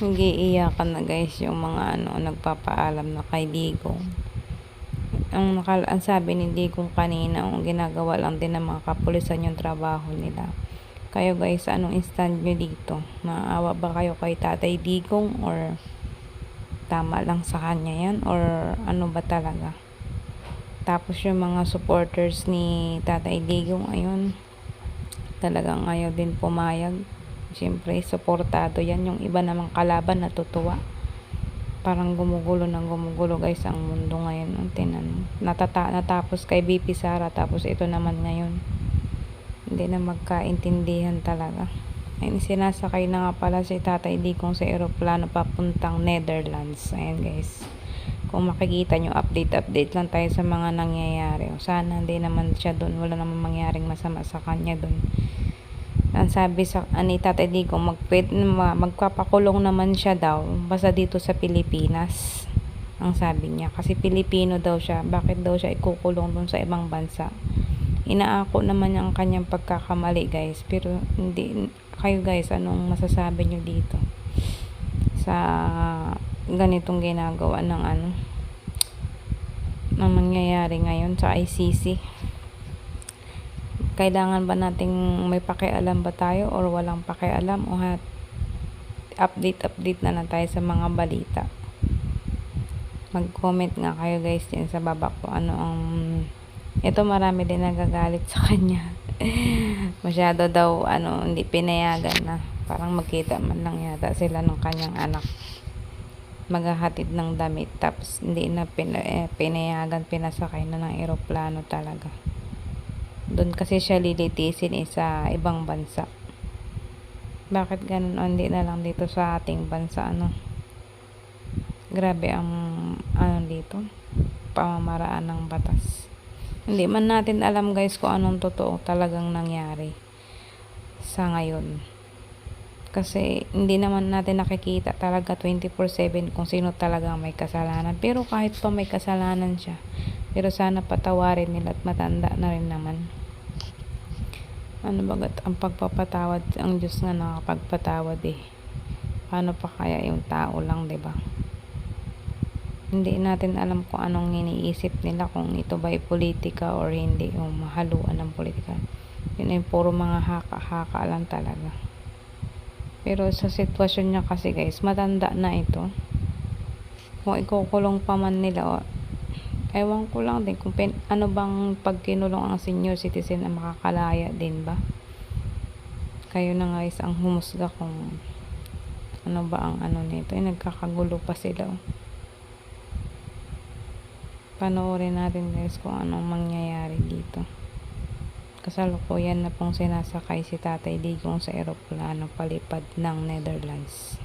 Nag-iiyakan na guys yung mga nagpapaalam na kay Digong. Ang sabi ni Digong kanina, ang ginagawa lang din ng mga kapulisan yung trabaho nila. Kayo guys, anong stand nyo dito? Maawa ba kayo kay Tatay Digong or tama lang sa kanya yan or ano ba talaga? Tapos yung mga supporters ni Tatay Digong, ayun, talagang ayaw din pumayag. Siyempre, suportado yan. Yung iba namang kalaban natutuwa. Parang gumugulo ng gumugulo guys ang mundo ngayon. Natapos kay BP Sara, tapos ito naman ngayon. Hindi na magkaintindihan talaga. Ayun, sinasakay na nga pala si Tatay Digong sa eroplano papuntang Netherlands. Ayan guys. Kung makikita nyo, update lang tayo sa mga nangyayari. Sana hindi naman siya doon. Wala naman mangyaring masama sa kanya doon. Ang sabi sa Tatay Digong, magpapakulong naman siya daw basta dito sa Pilipinas. Ang sabi niya, kasi Pilipino daw siya. Bakit daw siya ikukulong doon sa ibang bansa? Inaako naman niya ang kanyang pagkakamali guys. Pero hindi, kayo guys, anong masasabi niyo dito sa ganitong ginagawa ng ng nangyayari ngayon sa ICC? Kailangan ba nating may pakialam ba tayo or walang pakialam, o update na lang tayo sa mga balita? Mag-comment nga kayo guys din sa baba ko ito, marami din nagagalit sa kanya. Masyado daw hindi pinayagan na, parang magkita man lang yata sila ng kanyang anak maghahatid ng damit, tapos hindi na pinayagan, pinasakay na ng eroplano talaga. Doon kasi siya lilitisin sa ibang bansa. Bakit ganun? Hindi na lang dito sa ating bansa grabe ang dito pamamaraan ng batas. Hindi man natin alam guys kung anong totoo talagang nangyari sa ngayon, kasi hindi naman natin nakikita talaga 24/7 kung sino talaga may kasalanan. Pero kahit pa may kasalanan siya, pero sana patawarin nila at matanda na rin naman. Bagat ang pagpapatawad, ang Diyos nga nakapagpatawad paano pa kaya yung tao lang, 'di ba? Hindi natin alam kung anong iniisip nila, kung ito ba'y politika or hindi, yung mahaluan ng politika. Yun ay puro mga haka-haka lang talaga. Pero sa sitwasyon niya kasi guys, matanda na ito. Kung ikukulong pa man nila, ewan ko lang din kung bang pag kinulong ang senior citizen na makakalaya din ba? Kayo na guys ang humusga kung ano ba ang nito. Nagkakagulo pa sila. Panoorin natin guys kung anong mangyayari dito. Kasalukuyan na pong sinasakay si Tatay Digong sa eroplano palipad ng Netherlands.